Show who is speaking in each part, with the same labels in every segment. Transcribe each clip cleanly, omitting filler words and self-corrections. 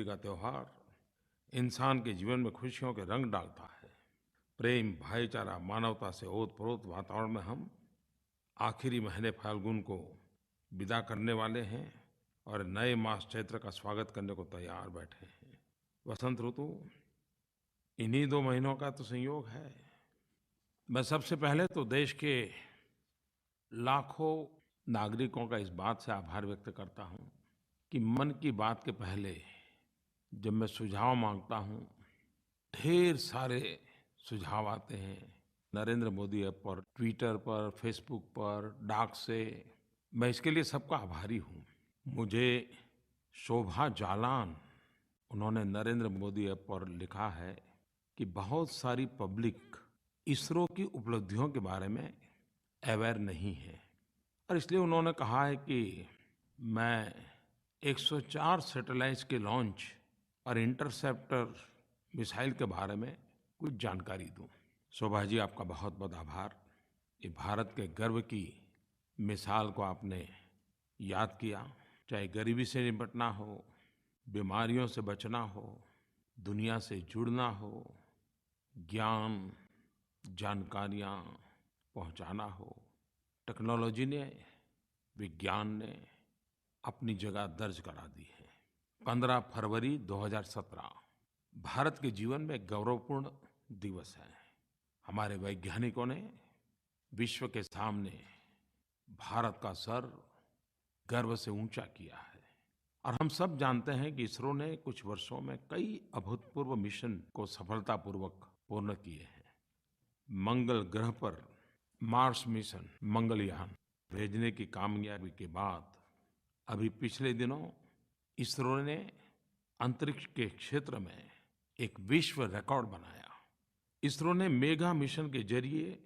Speaker 1: दीपावली का त्योहार इंसान के जीवन में खुशियों के रंग डालता है। प्रेम, भाईचारा, मानवता से ओतप्रोत वातावरण में हम आखिरी महीने फाल्गुन को विदा करने वाले हैं और नए मास चैत्र का स्वागत करने को तैयार बैठे हैं। वसंत ऋतु इन्हीं 2 महीनों का तो संयोग है। मैं सबसे पहले तो देश के लाखों नागरिकों का इस बात से आभार व्यक्त करता हूँ कि मन की बात के पहले जब मैं सुझाव मांगता हूँ, ढेर सारे सुझाव आते हैं। नरेंद्र मोदी ऐप पर, ट्विटर पर, फेसबुक पर, डाक से। मैं इसके लिए सबका आभारी हूँ। मुझे शोभा जालान, उन्होंने नरेंद्र मोदी ऐप पर लिखा है कि बहुत सारी पब्लिक इसरो की उपलब्धियों के बारे में अवेयर नहीं है और इसलिए उन्होंने कहा है कि मैं 104 सैटेलाइट्स के लॉन्च और इंटरसेप्टर मिसाइल के बारे में कुछ जानकारी दूं। शोभा जी, आपका बहुत-बहुत आभार। ये भारत के गर्व की मिसाल को आपने याद किया। चाहे गरीबी से निपटना हो, बीमारियों से बचना हो, दुनिया से जुड़ना हो, ज्ञान, जानकारियाँ पहुँचाना हो, टेक्नोलॉजी ने, विज्ञान ने अपनी जगह दर्ज करा दी है। 15 फरवरी 2017 भारत के जीवन में गौरवपूर्ण दिवस है। हमारे वैज्ञानिकों ने विश्व के सामने भारत का सर गर्व से ऊंचा किया है और हम सब जानते हैं कि इसरो ने कुछ वर्षों में कई अभूतपूर्व मिशन को सफलतापूर्वक पूर्ण किए हैं। मंगल ग्रह पर मार्स मिशन, मंगलयान भेजने की कामयाबी के बाद अभी पिछले दिनों इसरो ने अंतरिक्ष के क्षेत्र में एक विश्व रिकॉर्ड बनाया। इसरो ने मेगा मिशन के जरिए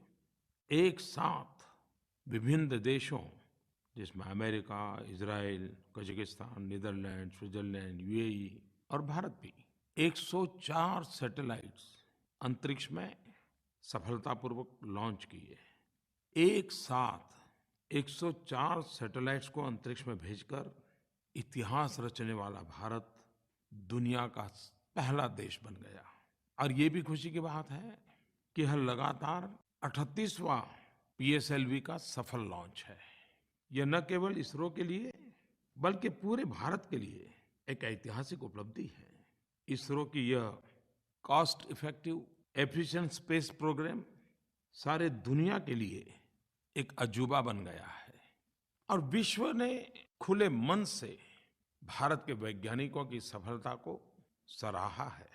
Speaker 1: एक साथ विभिन्न देशों, जिसमें America, Israel, Kazakhstan, Netherlands, Switzerland, UAE और भारत भी, 104 सैटेलाइट्स अंतरिक्ष में सफलतापूर्वक लॉन्च किए। एक साथ 104 सैटेलाइट्स को अंतरिक्ष में भेजकर इतिहास रचने वाला भारत दुनिया का पहला देश बन गया। और ये भी खुशी की बात है कि यह लगातार 38वां पीएसएलवी का सफल लॉन्च है। यह न केवल इसरो के लिए बल्कि पूरे भारत के लिए एक ऐतिहासिक उपलब्धि है। इसरो की यह cost effective efficient space program सारे दुनिया के लिए एक अजूबा बन गया है और विश्व ने खुले मन से भारत के वैज्ञानिकों की सफलता को सराहा है।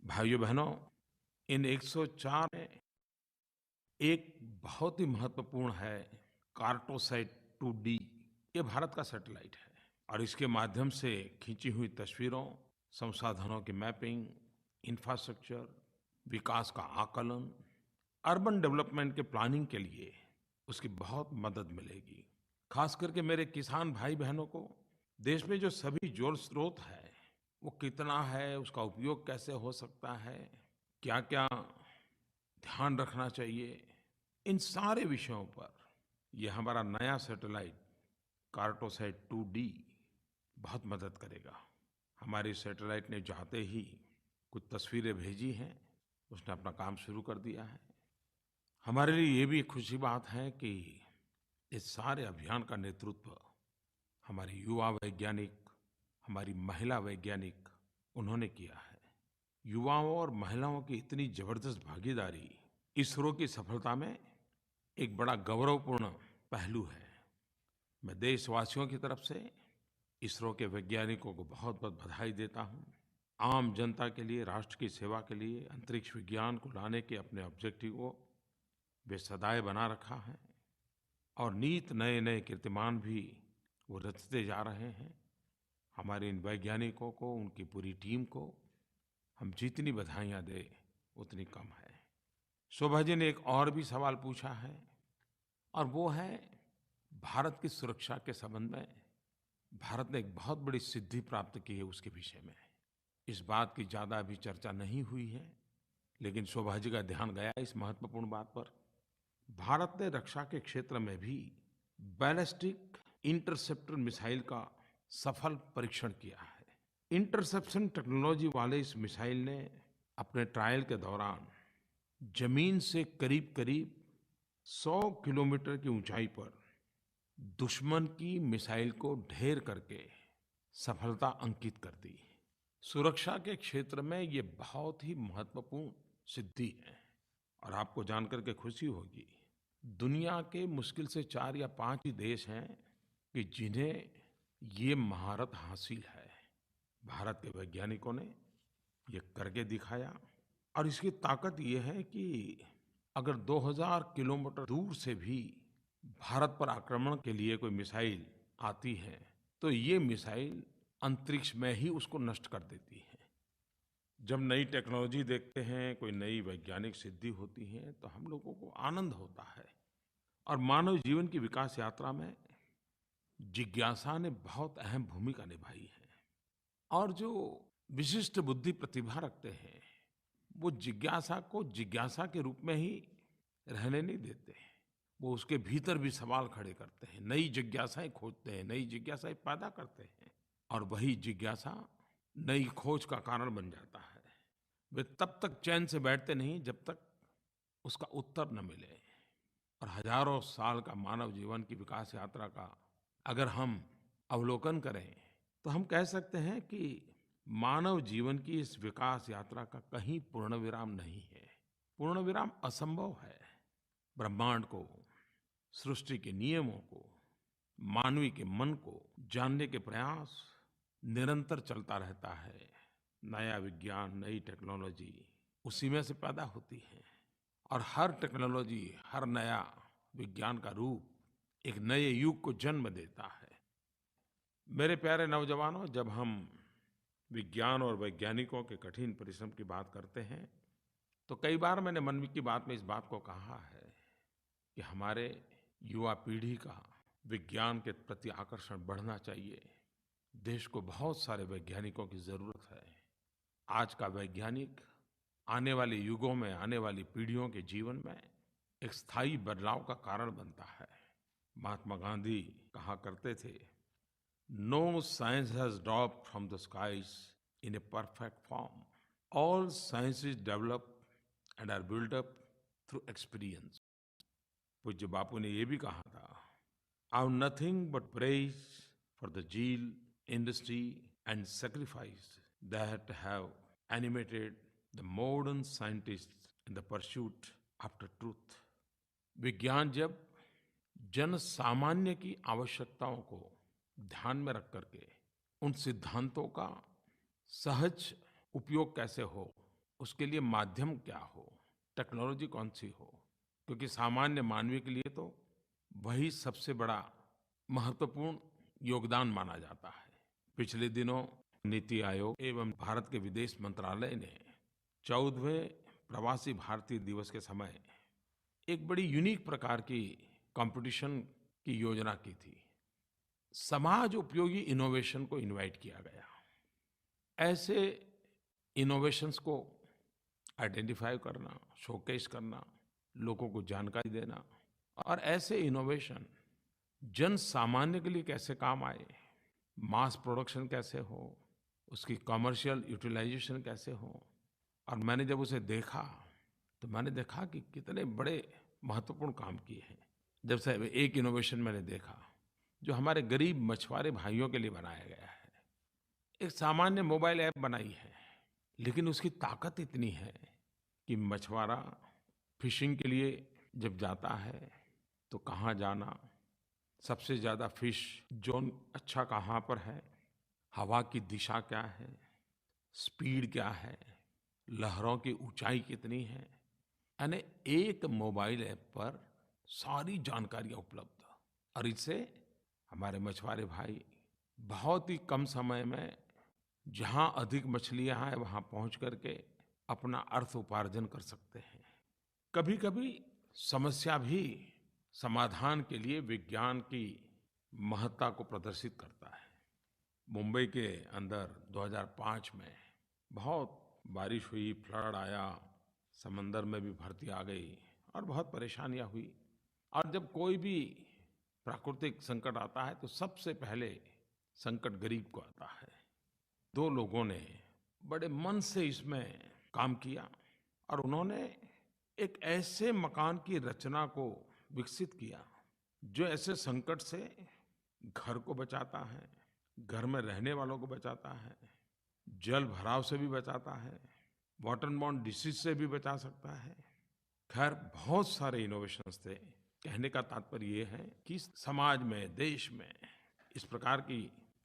Speaker 1: भाइयों बहनों, इन 104 में एक बहुत ही महत्वपूर्ण है कार्टोसैट 2D। ये भारत का सैटेलाइट है और इसके माध्यम से खींची हुई तस्वीरों, संसाधनों की मैपिंग, इंफ्रास्ट्रक्चर, विकास का आकलन, अर्बन डेवलपमेंट के प्लानिंग के लिए उसकी बहुत मदद मिलेगी। खास करके मेरे किसान भाई बहनों को देश में जो सभी जल स्रोत है वो कितना है, उसका उपयोग कैसे हो सकता है, क्या-क्या ध्यान रखना चाहिए, इन सारे विषयों पर ये हमारा नया सैटेलाइट कार्टोसैट 2D बहुत मदद करेगा। हमारी सैटेलाइट ने जाते ही कुछ तस्वीरें भेजी हैं, उसने अपना काम शुरू कर दिया है। हमारे लिए ये भी एक खुशी बात है कि इस सारे अभियान का नेतृत्व हमारे युवा वैज्ञानिक, हमारी महिला वैज्ञानिक, उन्होंने किया है। युवाओं और महिलाओं की इतनी ज़बरदस्त भागीदारी इसरो की सफलता में एक बड़ा गौरवपूर्ण पहलू है। मैं देशवासियों की तरफ से इसरो के वैज्ञानिकों को बहुत-बहुत बधाई देता हूँ। आम जनता के लिए, राष्ट्र की सेवा के लिए अंतरिक्ष विज्ञान को लाने के अपने ऑब्जेक्टिव को वे सदैव बना रखा है और नित नए-नए कीर्तिमान भी वो रचते जा रहे हैं। हमारे इन वैज्ञानिकों को, उनकी पूरी टीम को हम जितनी बधाइयाँ दें उतनी कम है। शोभा जी ने एक और भी सवाल पूछा है और वो है भारत की सुरक्षा के संबंध में। भारत ने एक बहुत बड़ी सिद्धि प्राप्त की है उसके विषय में। इस बात की ज़्यादा अभी चर्चा नहीं हुई है, लेकिन शोभा जी का ध्यान गया इस महत्वपूर्ण बात पर। भारत ने रक्षा के क्षेत्र में भी बैलिस्टिक इंटरसेप्टर मिसाइल का सफल परीक्षण किया है। इंटरसेप्शन टेक्नोलॉजी वाले इस मिसाइल ने अपने ट्रायल के दौरान जमीन से करीब-करीब 100 किलोमीटर की ऊंचाई पर दुश्मन की मिसाइल को ढेर करके सफलता अंकित कर दी। सुरक्षा के क्षेत्र में ये बहुत ही महत्वपूर्ण सिद्धि है और आपको जानकर के खुशी होगी, दुनिया के मुश्किल से 4 या 5 ही देश हैं कि जिन्हें ये महारत हासिल है। भारत के वैज्ञानिकों ने ये करके दिखाया और इसकी ताकत ये है कि अगर 2000 किलोमीटर दूर से भी भारत पर आक्रमण के लिए कोई मिसाइल आती है, तो ये मिसाइल अंतरिक्ष में ही उसको नष्ट कर देती है। जब नई टेक्नोलॉजी देखते हैं, कोई नई वैज्ञानिक सिद्धि होती है, तो हम लोगों को आनंद होता है। और मानव जीवन की विकास यात्रा में जिज्ञासा ने बहुत अहम भूमिका निभाई है। और जो विशिष्ट बुद्धि प्रतिभा रखते हैं, वो जिज्ञासा को जिज्ञासा के रूप में ही रहने नहीं देते हैं। वो उसके भीतर भी सवाल खड़े करते हैं, नई जिज्ञासाएं खोजते हैं, नई जिज्ञासाएं पैदा करते हैं और वही जिज्ञासा नई खोज का कारण बन जाता है। वे तब तक चैन से बैठते नहीं जब तक उसका उत्तर न मिले। और हजारों साल का मानव जीवन की विकास यात्रा का अगर हम अवलोकन करें, तो हम कह सकते हैं कि मानव जीवन की इस विकास यात्रा का कहीं पूर्ण विराम नहीं है। पूर्ण विराम असंभव है। ब्रह्मांड को, सृष्टि के नियमों को, मानवी के मन को जानने के प्रयास निरंतर चलता रहता है। नया विज्ञान, नई टेक्नोलॉजी उसी में से पैदा होती है और हर टेक्नोलॉजी, हर नया विज्ञान का रूप एक नए युग को जन्म देता है। मेरे प्यारे नौजवानों, जब हम विज्ञान और वैज्ञानिकों के कठिन परिश्रम की बात करते हैं, तो कई बार मैंने मन की बात में इस बात को कहा है कि हमारे युवा पीढ़ी का विज्ञान के प्रति आकर्षण बढ़ना चाहिए। देश को बहुत सारे वैज्ञानिकों की ज़रूरत है। आज का वैज्ञानिक आने वाले युगों में, आने वाली पीढ़ियों के जीवन में एक स्थायी बदलाव का कारण बनता है। महात्मा गांधी कहा करते थे, No science has dropped from the skies in a perfect form. All sciences develop and are built up through experience. पूज्य बापू ने ये भी कहा था, I have nothing but praise for the zeal, industry and sacrifice that have animated the modern scientists in the pursuit after truth. विज्ञान जब जन सामान्य की आवश्यकताओं को ध्यान में रख करके उन सिद्धांतों का सहज उपयोग कैसे हो, उसके लिए माध्यम क्या हो, टेक्नोलॉजी कौन सी हो, क्योंकि सामान्य मानवीय के लिए तो वही सबसे बड़ा महत्वपूर्ण योगदान माना जाता है। पिछले दिनों नीति आयोग एवं भारत के विदेश मंत्रालय ने 14वें प्रवासी भारतीय दिवस के समय एक बड़ी यूनिक प्रकार की कंपटीशन की योजना की थी। समाज उपयोगी इनोवेशन को इनवाइट किया गया। ऐसे इनोवेशंस को आइडेंटिफाई करना, शोकेस करना, लोगों को जानकारी देना और ऐसे इनोवेशन जन सामान्य के लिए कैसे काम आए, मास प्रोडक्शन कैसे हो, उसकी कमर्शियल यूटिलाइजेशन कैसे हो। और मैंने जब उसे देखा तो मैंने देखा कि कितने बड़े महत्वपूर्ण काम किए हैं। जब से एक इनोवेशन मैंने देखा जो हमारे गरीब मछुआरे भाइयों के लिए बनाया गया है। एक सामान्य मोबाइल ऐप बनाई है, लेकिन उसकी ताकत इतनी है कि मछुआरा फिशिंग के लिए जब जाता है तो कहाँ जाना, सबसे ज़्यादा फिश जोन अच्छा कहाँ पर है, हवा की दिशा क्या है, स्पीड क्या है, लहरों की ऊंचाई कितनी है, यानी एक मोबाइल ऐप पर सारी जानकारियाँ उपलब्ध। और इससे हमारे मछुआरे भाई बहुत ही कम समय में जहाँ अधिक मछलियाँ हैं वहाँ पहुँच करके अपना अर्थ उपार्जन कर सकते हैं। कभी-कभी समस्या भी समाधान के लिए विज्ञान की महत्ता को प्रदर्शित करता है। मुंबई के अंदर 2005 में बहुत बारिश हुई, फ्लड आया, समंदर में भी भरती आ गई और बहुत परेशानियाँ हुई। और जब कोई भी प्राकृतिक संकट आता है तो सबसे पहले संकट गरीब को आता है। 2 लोगों ने बड़े मन से इसमें काम किया और उन्होंने एक ऐसे मकान की रचना को विकसित किया जो ऐसे संकट से घर को बचाता है, घर में रहने वालों को बचाता है, जल भराव से भी बचाता है, वाटर बॉर्न डिसीज से भी बचा सकता है। खैर बहुत सारे इनोवेशंस थे। कहने का तात्पर्य ये है कि समाज में, देश में इस प्रकार की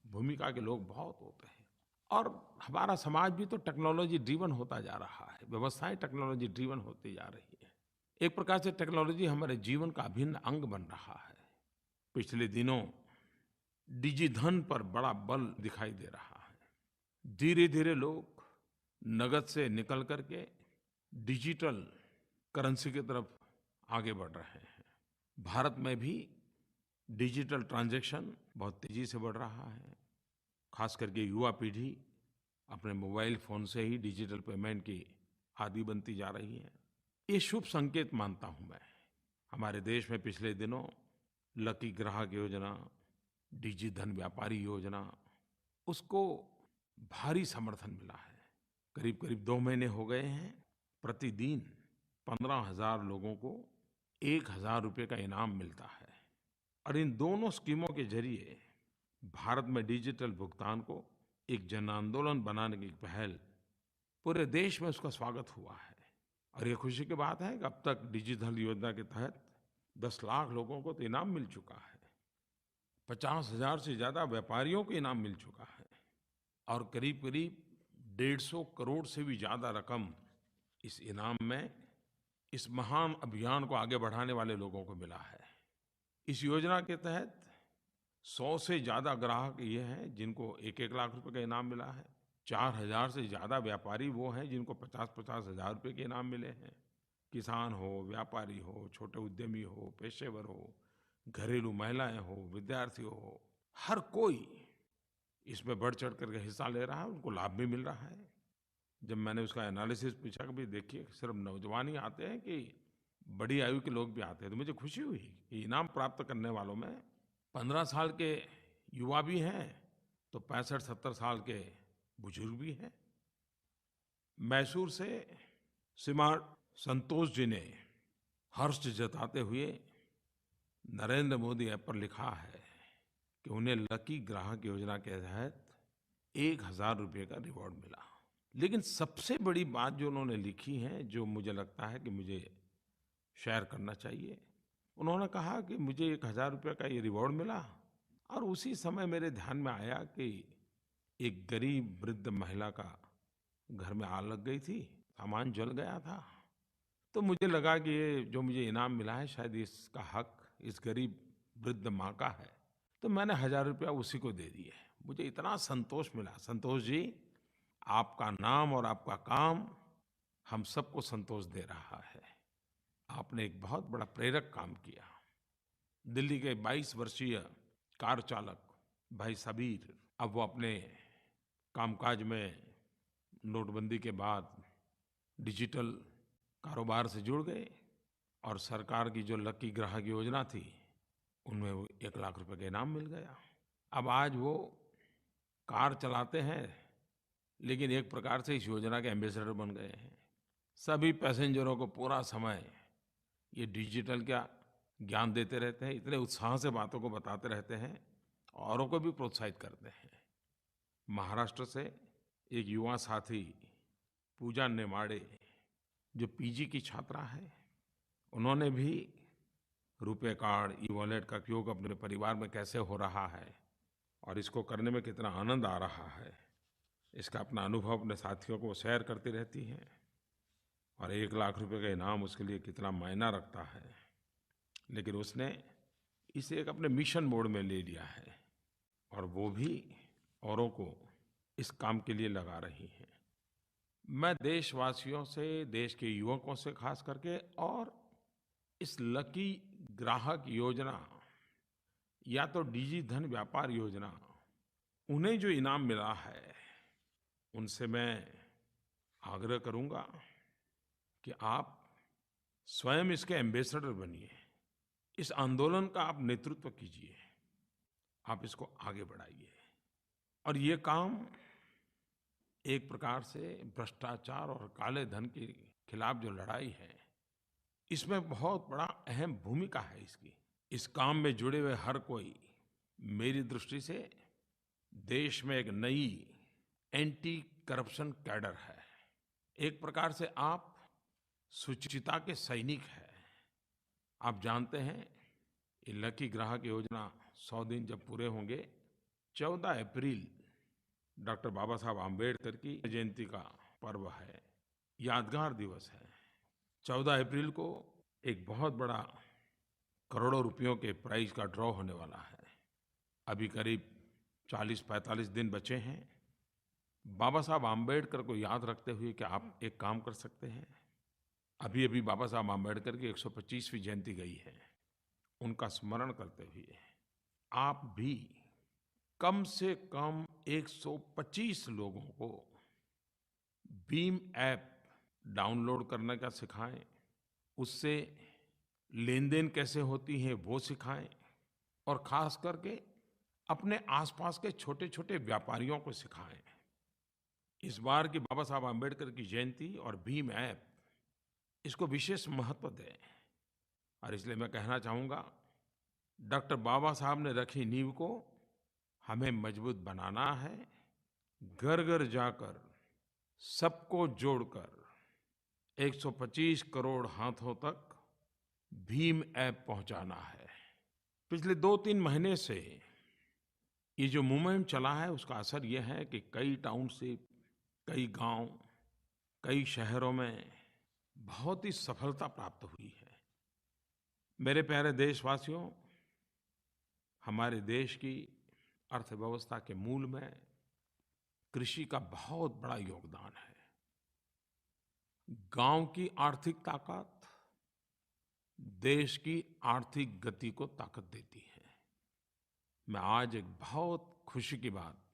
Speaker 1: भूमिका के लोग बहुत होते हैं और हमारा समाज भी तो टेक्नोलॉजी ड्रिवन होता जा रहा है, व्यवस्थाएं टेक्नोलॉजी ड्रिवन होती जा रही है। एक प्रकार से टेक्नोलॉजी हमारे जीवन का अभिन्न अंग बन रहा है। पिछले दिनों डिजिधन पर बड़ा बल दिखाई दे रहा है। धीरे-धीरे लोग नकद से निकल करके डिजिटल करेंसी की तरफ आगे बढ़ रहे हैं। भारत में भी डिजिटल ट्रांजैक्शन बहुत तेज़ी से बढ़ रहा है। ख़ास करके युवा पीढ़ी अपने मोबाइल फ़ोन से ही डिजिटल पेमेंट की आदी बनती जा रही है। ये शुभ संकेत मानता हूँ मैं। हमारे देश में पिछले दिनों लकी ग्राहक योजना, डिजिधन व्यापारी योजना, उसको भारी समर्थन मिला है। करीब-करीब 2 महीने हो गए हैं। प्रतिदिन 15,000 लोगों को 1,000 रुपये का इनाम मिलता है और इन दोनों स्कीमों के ज़रिए भारत में डिजिटल भुगतान को एक जन आंदोलन बनाने की पहल पूरे देश में उसका स्वागत हुआ है। और ये खुशी की बात है कि अब तक डिजिधन योजना के तहत 10 लाख लोगों को तो इनाम मिल चुका है। 50,000 से ज़्यादा व्यापारियों को इनाम मिल चुका है और करीब-करीब 150 करोड़ से भी ज़्यादा रकम इस इनाम में इस महान अभियान को आगे बढ़ाने वाले लोगों को मिला है। इस योजना के तहत 100 से ज़्यादा ग्राहक ये हैं जिनको 1-1 लाख रुपए का इनाम मिला है। 4,000 से ज़्यादा व्यापारी वो हैं जिनको 50-50 हज़ार रुपये के इनाम मिले हैं। किसान हो, व्यापारी हो, छोटे उद्यमी हो, पेशेवर हो, घरेलू महिलाएं हो, विद्यार्थी हो, हर कोई इसमें बढ़-चढ़ कर के हिस्सा ले रहा है, उनको लाभ भी मिल रहा है। जब मैंने उसका एनालिसिस पूछा कि भई देखिए सिर्फ नौजवान ही आते हैं कि बड़ी आयु के लोग भी आते हैं, तो मुझे खुशी हुई कि इनाम प्राप्त करने वालों में 15 साल के युवा भी हैं, तो 65-70 साल के बुजुर्ग भी हैं। मैसूर से श्रीमान संतोष जी ने हर्ष जताते हुए नरेंद्र मोदी ऐप पर लिखा है कि उन्हें लकी ग्राहक योजना के तहत 1,000 रुपये का रिवॉर्ड मिला। लेकिन सबसे बड़ी बात जो उन्होंने लिखी है, जो मुझे लगता है कि मुझे शेयर करना चाहिए, उन्होंने कहा कि मुझे 1,000 रुपये का ये रिवॉर्ड मिला और उसी समय मेरे ध्यान में आया कि एक गरीब वृद्ध महिला का घर में आग लग गई थी, सामान जल गया था। तो मुझे लगा कि ये जो मुझे इनाम मिला है शायद इसका हक इस गरीब वृद्ध माँ का है, तो मैंने 1,000 रुपया उसी को दे दिए। मुझे इतना संतोष मिला। संतोष जी, आपका नाम और आपका काम हम सबको संतोष दे रहा है। आपने एक बहुत बड़ा प्रेरक काम किया। दिल्ली के 22 वर्षीय कार चालक भाई सबीर, अब वो अपने कामकाज में नोटबंदी के बाद डिजिटल कारोबार से जुड़ गए और सरकार की जो लकी ग्राहक योजना थी, उनमें वो 1 लाख रुपए का इनाम मिल गया। अब आज वो कार चलाते हैं, लेकिन एक प्रकार से इस योजना के एम्बेसडर बन गए हैं। सभी पैसेंजरों को पूरा समय ये डिजिटल का ज्ञान देते रहते हैं, इतने उत्साह से बातों को बताते रहते हैं, औरों को भी प्रोत्साहित करते हैं। महाराष्ट्र से एक युवा साथी पूजा नेमाड़े, जो पीजी की छात्रा है, उन्होंने भी रुपे कार्ड, ई-वॉलेट का उपयोग अपने परिवार में कैसे हो रहा है और इसको करने में कितना आनंद आ रहा है, इसका अपना अनुभव अपने साथियों को शेयर करती रहती हैं और 1 लाख रुपए का इनाम उसके लिए कितना मायना रखता है। लेकिन उसने इसे एक अपने मिशन मोड में ले लिया है और वो भी औरों को इस काम के लिए लगा रही हैं। मैं देशवासियों से, देश के युवकों से खास करके और इस लकी ग्राहक योजना या तो डिजिधन व्यापार योजना, उन्हें जो इनाम मिला है, उनसे मैं आग्रह करूँगा कि आप स्वयं इसके एम्बेसडर बनिए। इस आंदोलन का आप नेतृत्व कीजिए, आप इसको आगे बढ़ाइए और ये काम एक प्रकार से भ्रष्टाचार और काले धन के खिलाफ जो लड़ाई है, इसमें बहुत बड़ा अहम भूमिका है इसकी। इस काम में जुड़े हुए हर कोई मेरी दृष्टि से देश में एक नई एंटी करप्शन कैडर है। एक प्रकार से आप शुचिता के सैनिक हैं। आप जानते हैं, ये लकी ग्राहक योजना 100 दिन जब पूरे होंगे, 14 अप्रैल डॉक्टर बाबा साहब आम्बेडकर की जयंती का पर्व है, यादगार दिवस है। 14 अप्रैल को एक बहुत बड़ा करोड़ों रुपयों के प्राइज का ड्रॉ होने वाला है। अभी करीब 40-45 दिन बचे हैं। बाबा साहब आम्बेडकर को याद रखते हुए कि आप एक काम कर सकते हैं, अभी-अभी बाबा साहब आम्बेडकर की 125वीं जयंती गई है। उनका स्मरण करते हुए आप भी कम से कम 125 लोगों को भीम ऐप डाउनलोड करने का सिखाएं, उससे लेन-देन कैसे होती है वो सिखाएं और ख़ास करके अपने आसपास के छोटे-छोटे व्यापारियों को सिखाएं। इस बार की बाबा साहब आम्बेडकर की जयंती और भीम ऐप, इसको विशेष महत्व दें। और इसलिए मैं कहना चाहूँगा, डॉक्टर बाबा साहब ने रखी नींव को हमें मजबूत बनाना है। घर-घर जाकर सबको जोड़कर 125 करोड़ हाथों तक भीम ऐप पहुँचाना है। पिछले 2-3 महीने से ये जो मूवमेंट चला है, उसका असर ये है कि कई टाउनशिप, कई गांव, कई शहरों में बहुत ही सफलता प्राप्त हुई है। मेरे प्यारे देशवासियों, हमारे देश की अर्थव्यवस्था के मूल में कृषि का बहुत बड़ा योगदान है। गांव की आर्थिक ताकत देश की आर्थिक गति को ताकत देती है। मैं आज एक बहुत खुशी की बात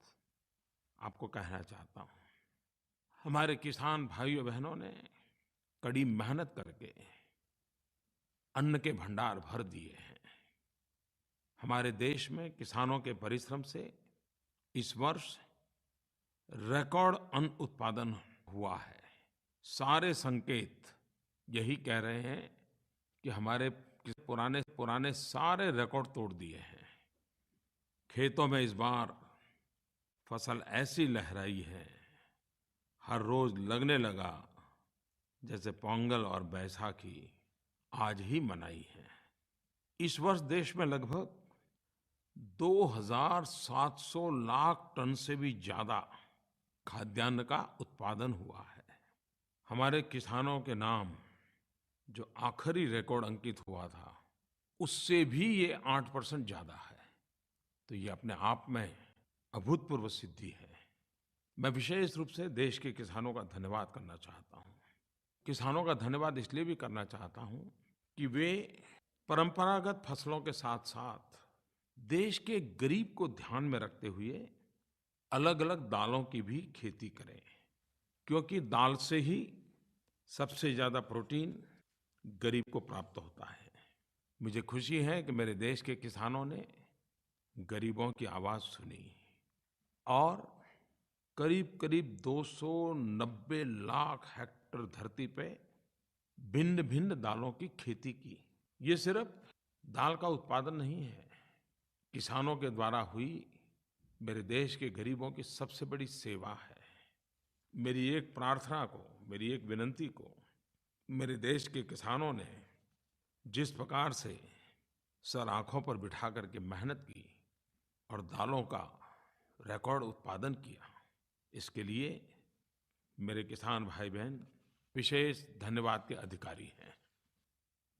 Speaker 1: आपको कहना चाहता हूँ। हमारे किसान भाइयों बहनों ने कड़ी मेहनत करके अन्न के भंडार भर दिए हैं। हमारे देश में किसानों के परिश्रम से इस वर्ष रिकॉर्ड अन्न उत्पादन हुआ है। सारे संकेत यही कह रहे हैं कि हमारे पुराने सारे रिकॉर्ड तोड़ दिए हैं। खेतों में इस बार फसल ऐसी लहराई है, हर रोज लगने लगा जैसे पोंगल और बैसाखी आज ही मनाई है। इस वर्ष देश में लगभग 2,700 लाख टन से भी ज्यादा खाद्यान्न का उत्पादन हुआ है। हमारे किसानों के नाम जो आखिरी रिकॉर्ड अंकित हुआ था, उससे भी ये 8% ज्यादा है। तो ये अपने आप में अभूतपूर्व सिद्धि है। मैं विशेष रूप से देश के किसानों का धन्यवाद करना चाहता हूँ। किसानों का धन्यवाद इसलिए भी करना चाहता हूँ कि वे परंपरागत फसलों के साथ-साथ देश के गरीब को ध्यान में रखते हुए अलग-अलग दालों की भी खेती करें, क्योंकि दाल से ही सबसे ज़्यादा प्रोटीन गरीब को प्राप्त होता है। मुझे खुशी है कि मेरे देश के किसानों ने गरीबों की आवाज़ सुनी और करीब-करीब 290 लाख हेक्टेयर धरती पे भिन्न-भिन्न दालों की खेती की। ये सिर्फ दाल का उत्पादन नहीं है, किसानों के द्वारा हुई मेरे देश के गरीबों की सबसे बड़ी सेवा है। मेरी एक प्रार्थना को, मेरी एक विनती को मेरे देश के किसानों ने जिस प्रकार से सर आँखों पर बिठा करके मेहनत की और दालों का रिकॉर्ड उत्पादन किया, इसके लिए मेरे किसान भाई-बहन विशेष धन्यवाद के अधिकारी हैं।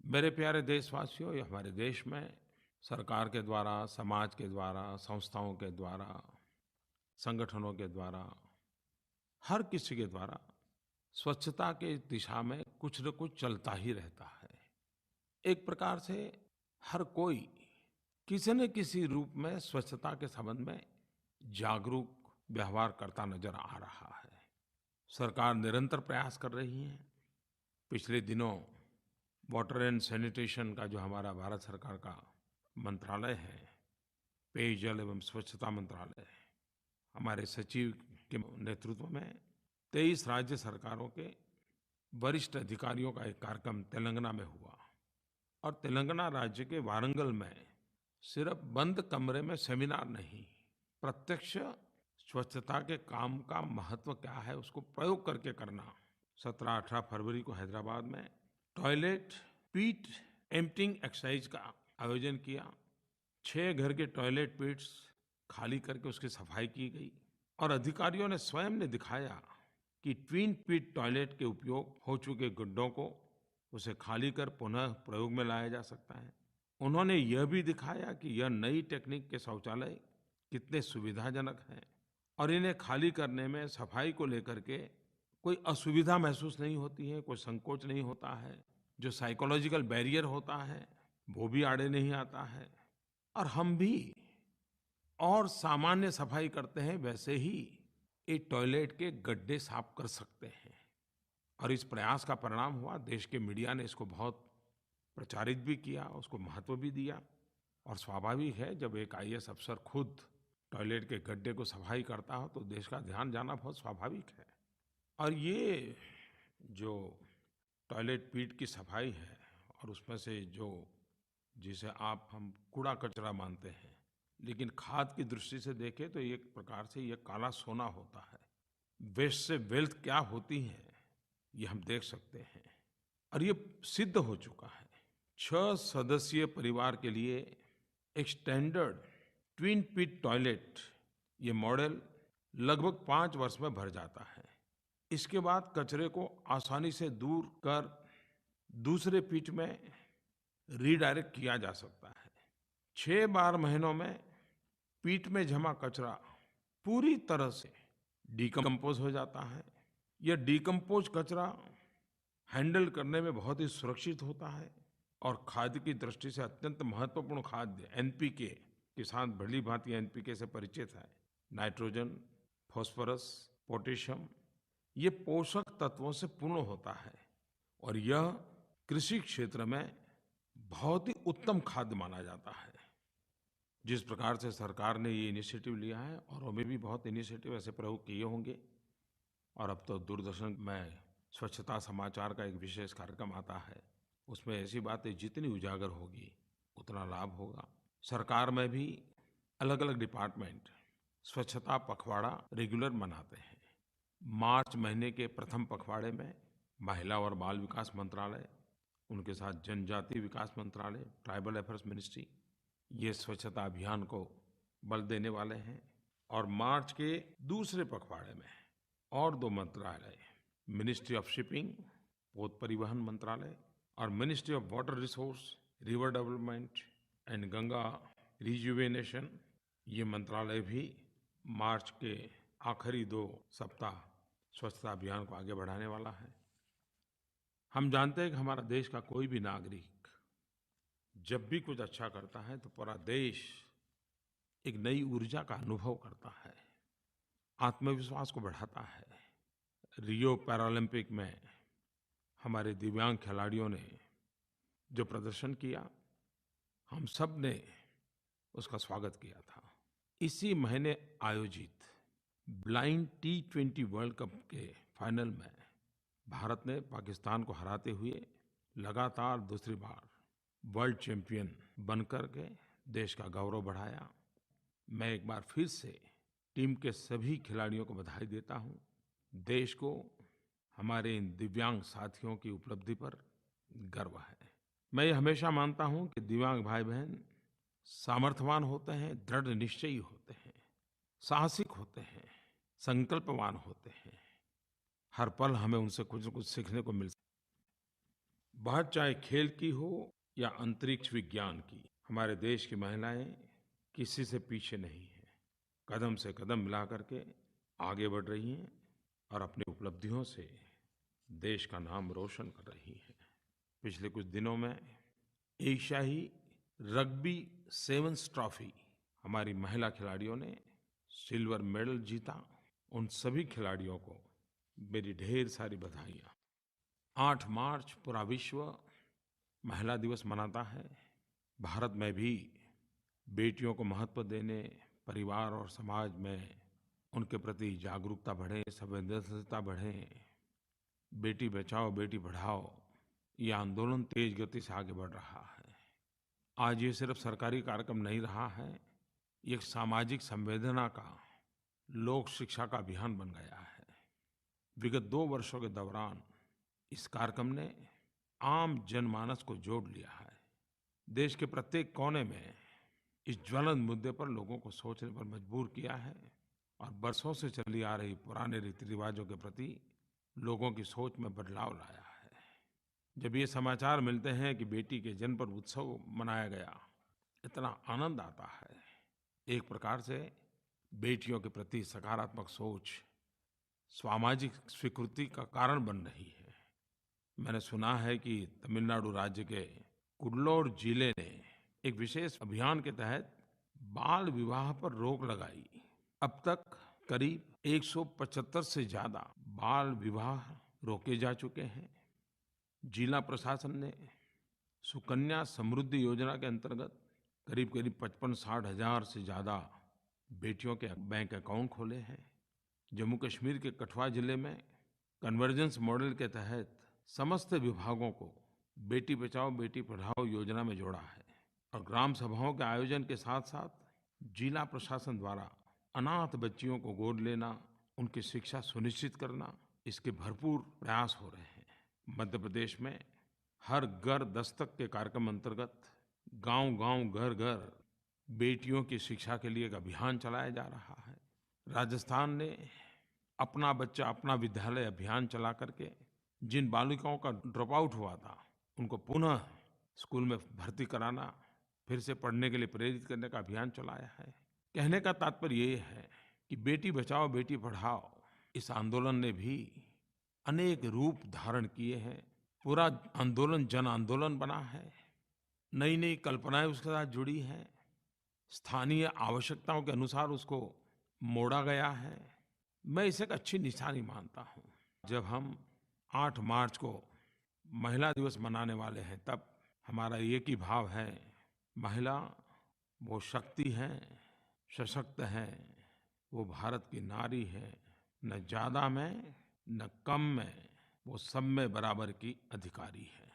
Speaker 1: मेरे प्यारे देशवासियों, ये हमारे देश में सरकार के द्वारा, समाज के द्वारा, संस्थाओं के द्वारा, संगठनों के द्वारा, हर किसी के द्वारा स्वच्छता के दिशा में कुछ न कुछ चलता ही रहता है। एक प्रकार से हर कोई किसी न किसी रूप में स्वच्छता के संबंध में जागरूक व्यवहार करता नजर आ रहा है। सरकार निरंतर प्रयास कर रही है। पिछले दिनों वाटर एंड सैनिटेशन का जो हमारा भारत सरकार का मंत्रालय है, पेयजल एवं स्वच्छता मंत्रालय, हमारे सचिव के नेतृत्व में 23 राज्य सरकारों के वरिष्ठ अधिकारियों का एक कार्यक्रम तेलंगाना में हुआ और तेलंगाना राज्य के वारंगल में सिर्फ बंद कमरे में सेमिनार नहीं, प्रत्यक्ष स्वच्छता के काम का महत्व क्या है उसको प्रयोग करके करना। 17-18 फरवरी को हैदराबाद में टॉयलेट पीट एम्प्टिंग एक्सरसाइज का आयोजन किया। 6 घर के टॉयलेट पिट्स खाली करके उसकी सफाई की गई और अधिकारियों ने स्वयं ने दिखाया कि ट्विन पिट टॉयलेट के उपयोग हो चुके गड्ढों को उसे खाली कर पुनः प्रयोग में लाया जा सकता है। उन्होंने यह भी दिखाया कि यह नई टेक्निक के शौचालय कितने सुविधाजनक हैं और इन्हें खाली करने में सफाई को लेकर के कोई असुविधा महसूस नहीं होती है, कोई संकोच नहीं होता है। जो साइकोलॉजिकल बैरियर होता है वो भी आड़े नहीं आता है और हम भी और सामान्य सफाई करते हैं वैसे ही एक टॉयलेट के गड्ढे साफ कर सकते हैं। और इस प्रयास का परिणाम हुआ, देश के मीडिया ने इसको बहुत प्रचारित भी किया, उसको महत्व भी दिया और स्वाभाविक है जब एक आईएएस अफसर खुद टॉयलेट के गड्ढे को सफाई करता हो तो देश का ध्यान जाना बहुत स्वाभाविक है। और ये जो टॉयलेट पीट की सफाई है और उसमें से जो जिसे हम कूड़ा कचरा मानते हैं, लेकिन खाद की दृष्टि से देखें तो एक प्रकार से ये काला सोना होता है। वेस्ट से वेल्थ क्या होती है ये हम देख सकते हैं और ये सिद्ध हो चुका है। 6 सदस्यीय परिवार के लिए एक स्टैंडर्ड ट्विन पिट टॉयलेट ये मॉडल लगभग 5 वर्ष में भर जाता है। इसके बाद कचरे को आसानी से दूर कर दूसरे पिट में रीडायरेक्ट किया जा सकता है। 6-12 महीनों में पिट में जमा कचरा पूरी तरह से डिकम्पोज हो जाता है। यह डिकम्पोज कचरा हैंडल करने में बहुत ही सुरक्षित होता है और खाद्य की दृष्टि से अत्यंत महत्वपूर्ण खाद्य एनपीके, किसान भली भांति एनपीके से परिचित है। नाइट्रोजन, फास्फोरस, पोटेशियम ये पोषक तत्वों से पूर्ण होता है और यह कृषि क्षेत्र में बहुत ही उत्तम खाद्य माना जाता है। जिस प्रकार से सरकार ने ये इनिशिएटिव लिया है और हमें भी बहुत इनिशिएटिव ऐसे प्रयोग किए होंगे और अब तो दूरदर्शन में स्वच्छता समाचार का एक विशेष कार्यक्रम आता है, उसमें ऐसी बातें जितनी उजागर होगी उतना लाभ होगा। सरकार में भी अलग अलग डिपार्टमेंट स्वच्छता पखवाड़ा रेगुलर मनाते हैं। मार्च महीने के प्रथम पखवाड़े में महिला और बाल विकास मंत्रालय, उनके साथ जनजाति विकास मंत्रालय, ट्राइबल अफेयर्स मिनिस्ट्री ये स्वच्छता अभियान को बल देने वाले हैं। और मार्च के दूसरे पखवाड़े में और 2 मंत्रालय, मिनिस्ट्री ऑफ शिपिंग पोत परिवहन मंत्रालय और ministry of water resource, river development and Ganga rejuvenation ये मंत्रालय भी मार्च के आखिरी 2 सप्ताह स्वच्छता अभियान को आगे बढ़ाने वाला है। हम जानते हैं कि हमारा देश का कोई भी नागरिक जब भी कुछ अच्छा करता है तो पूरा देश एक नई ऊर्जा का अनुभव करता है, आत्मविश्वास को बढ़ाता है। रियो पैरालंपिक में हमारे दिव्यांग खिलाड़ियों ने जो प्रदर्शन किया, हम सब ने उसका स्वागत किया था। इसी महीने आयोजित ब्लाइंड T20 वर्ल्ड कप के फाइनल में भारत ने पाकिस्तान को हराते हुए लगातार दूसरी बार वर्ल्ड चैंपियन बनकर के देश का गौरव बढ़ाया। मैं एक बार फिर से टीम के सभी खिलाड़ियों को बधाई देता हूँ। देश को हमारे इन दिव्यांग साथियों की उपलब्धि पर गर्व है। मैं ये हमेशा मानता हूँ कि दिव्यांग भाई-बहन सामर्थ्यवान होते हैं, दृढ़ निश्चयी होते हैं, साहसिक होते हैं, संकल्पवान होते हैं। हर पल हमें उनसे कुछ न कुछ सीखने को मिल बात चाहे खेल की हो या अंतरिक्ष विज्ञान की, हमारे देश की महिलाएं किसी से पीछे नहीं हैं। कदम से कदम मिला करके आगे बढ़ रही हैं और अपनी उपलब्धियों से देश का नाम रोशन कर रही हैं। पिछले कुछ दिनों में एशियाई रग्बी सेवन्स ट्रॉफी हमारी महिला खिलाड़ियों ने सिल्वर मेडल जीता। उन सभी खिलाड़ियों को मेरी ढेर सारी बधाइयाँ। 8 मार्च पूरा विश्व महिला दिवस मनाता है। भारत में भी बेटियों को महत्व देने, परिवार और समाज में उनके प्रति जागरूकता बढ़े, संवेदनशीलता बढ़े। बेटी बचाओ, बेटी पढ़ाओ, ये आंदोलन तेज गति से आगे बढ़ रहा है। आज ये सिर्फ सरकारी कार्यक्रम नहीं रहा है, ये एक सामाजिक संवेदना का, लोक शिक्षा का अभियान बन गया है। विगत 2 वर्षों के दौरान इस कार्यक्रम ने आम जनमानस को जोड़ लिया है। देश के प्रत्येक कोने में इस ज्वलंत मुद्दे पर लोगों को सोचने पर मजबूर किया है और बरसों से चली आ रही पुराने रीति-रिवाजों के प्रति लोगों की सोच में बदलाव लाया है। जब ये समाचार मिलते हैं कि बेटी के जन्म पर उत्सव मनाया गया, इतना आनंद आता है। एक प्रकार से बेटियों के प्रति सकारात्मक सोच सामाजिक स्वीकृति का कारण बन रही है। मैंने सुना है कि तमिलनाडु राज्य के कुड्डलोर जिले ने एक विशेष अभियान के तहत बाल विवाह पर रोक लगाई। अब तक करीब 175 से ज़्यादा बाल विवाह रोके जा चुके हैं। जिला प्रशासन ने सुकन्या समृद्धि योजना के अंतर्गत करीब-करीब 55-60 हज़ार से ज़्यादा बेटियों के बैंक अकाउंट खोले हैं। जम्मू कश्मीर के कठुआ जिले में कन्वर्जेंस मॉडल के तहत समस्त विभागों को बेटी बचाओ बेटी पढ़ाओ योजना में जोड़ा है और ग्राम सभाओं के आयोजन के साथ-साथ जिला प्रशासन द्वारा अनाथ बच्चियों को गोद लेना, उनकी शिक्षा सुनिश्चित करना, इसके भरपूर प्रयास हो रहे हैं। मध्य प्रदेश में हर घर दस्तक के कार्यक्रम अंतर्गत गांव-गांव, घर-घर बेटियों की शिक्षा के लिए एक अभियान चलाया जा रहा है। राजस्थान ने अपना बच्चा अपना विद्यालय अभियान चला करके जिन बालिकाओं का ड्रॉप आउट हुआ था, उनको पुनः स्कूल में भर्ती कराना, फिर से पढ़ने के लिए प्रेरित करने का अभियान चलाया है। कहने का तात्पर्य ये है कि बेटी बचाओ बेटी पढ़ाओ इस आंदोलन ने भी अनेक रूप धारण किए हैं। पूरा आंदोलन जन आंदोलन बना है। नई-नई कल्पनाएं उसके साथ जुड़ी हैं। स्थानीय आवश्यकताओं के अनुसार उसको मोड़ा गया है। मैं इसे एक अच्छी निशानी मानता हूँ। जब हम 8 मार्च को महिला दिवस मनाने वाले हैं, तब हमारा एक ही भाव है, महिला वो शक्ति है, सशक्त है, वो भारत की नारी है। न ज़्यादा में, न कम में, वो सब में बराबर की अधिकारी है।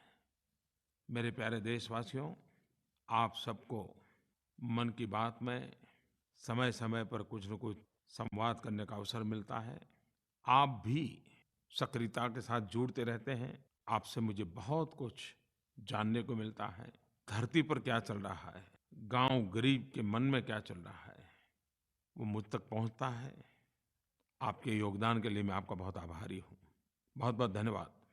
Speaker 1: मेरे प्यारे देशवासियों, आप सबको मन की बात में समय-समय पर कुछ न कुछ संवाद करने का अवसर मिलता है। आप भी सक्रियता के साथ जुड़ते रहते हैं। आपसे मुझे बहुत कुछ जानने को मिलता है। धरती पर क्या चल रहा है, गाँव गरीब के मन में क्या चल रहा है, वो मुझ तक पहुँचता है। आपके योगदान के लिए मैं आपका बहुत आभारी हूँ। बहुत-बहुत धन्यवाद।